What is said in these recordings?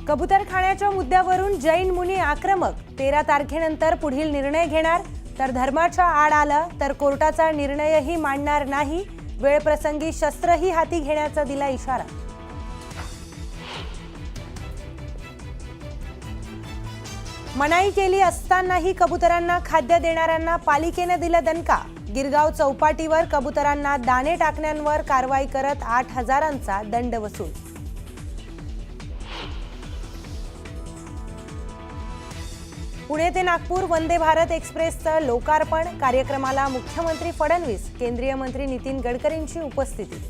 कबूतरखान्याच्या मुद्द्यावरून जैन मुनी आक्रमक, 13 तारखेनंतर पुढील निर्णय घेणार, तर धर्माच्या आड आलं तर कोर्टाचा निर्णयही मानणार नाही, वेळप्रसंगी शस्त्रही हाती घेण्याचा दिला इशारा. मनाई केली असतानाही कबुतरांना खाद्य देणाऱ्यांना पालिकेने दिला दणका. गिरगाव चौपाटीवर कबुतरांना दाणे टाकण्यांवर कारवाई करत 8,000चा दंड वसूल. पुणे ते नागपूर वंदे भारत एक्सप्रेसचं लोकार्पण कार्यक्रमाला मुख्यमंत्री फडणवीस, केंद्रीय मंत्री नितीन गडकरींची उपस्थिती.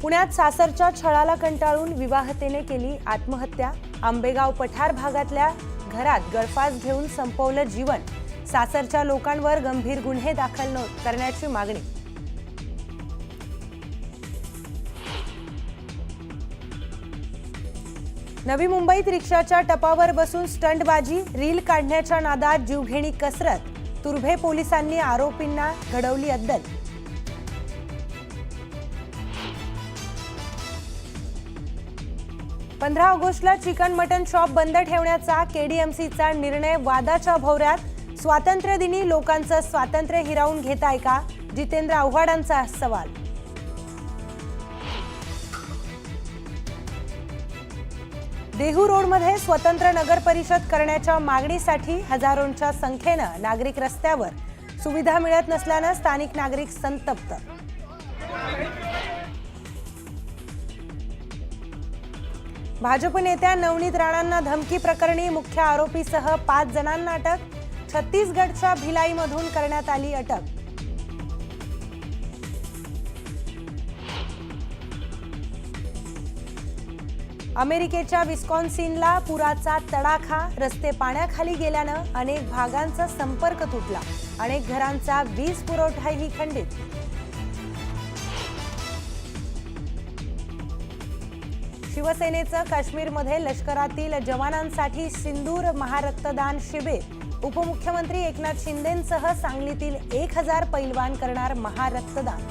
पुण्यात सासरच्या छळाला कंटाळून विवाहतेने केली आत्महत्या. आंबेगाव पठार भागातल्या घरात गळफास घेऊन संपवलं जीवन. सासरच्या लोकांवर गंभीर गुन्हे दाखल करण्याची मागणी. नवी मुंबईत रिक्षाच्या टपावर बसून स्टंटबाजी, रील काढण्याच्या नादात जीवघेणी कसरत. तुर्भे पोलिसांनी आरोपींना घडवली अद्दल. पंधरा ऑगस्टला चिकन मटन शॉप बंद ठेवण्याचा केडीएमसीचा निर्णय वादाच्या भोवऱ्यात. स्वातंत्र्य दिनी लोकांचं स्वातंत्र्य हिरावून घेताय का, जितेंद्र आव्हाडांचा सवाल. देहू रोडमध्ये स्वतंत्र नगर परिषद करण्याच्या मागणीसाठी हजारोंच्या संख्येनं नागरिक रस्त्यावर. सुविधा मिळत नसल्यानं स्थानिक नागरिक संतप्त. भाजप नेत्या नवनीत राणांना धमकी प्रकरणी मुख्य आरोपीसह 5 जणांना अटक. छत्तीसगडच्या भिलाईमधून करण्यात आली अटक. अमेरिकेच्या विस्कॉन्सिनला पुराचा तडाखा. रस्ते पाण्याखाली गेल्यानं अनेक भागांचा संपर्क तुटला. अनेक घरांचा वीज पुरवठाही खंडित. शिवसेनेचं काश्मीरमध्ये लष्करातील जवानांसाठी सिंदूर महारक्तदान शिबिर. उपमुख्यमंत्री एकनाथ शिंदेंसह सांगलीतील 1,000 पैलवान करणार महारक्तदान.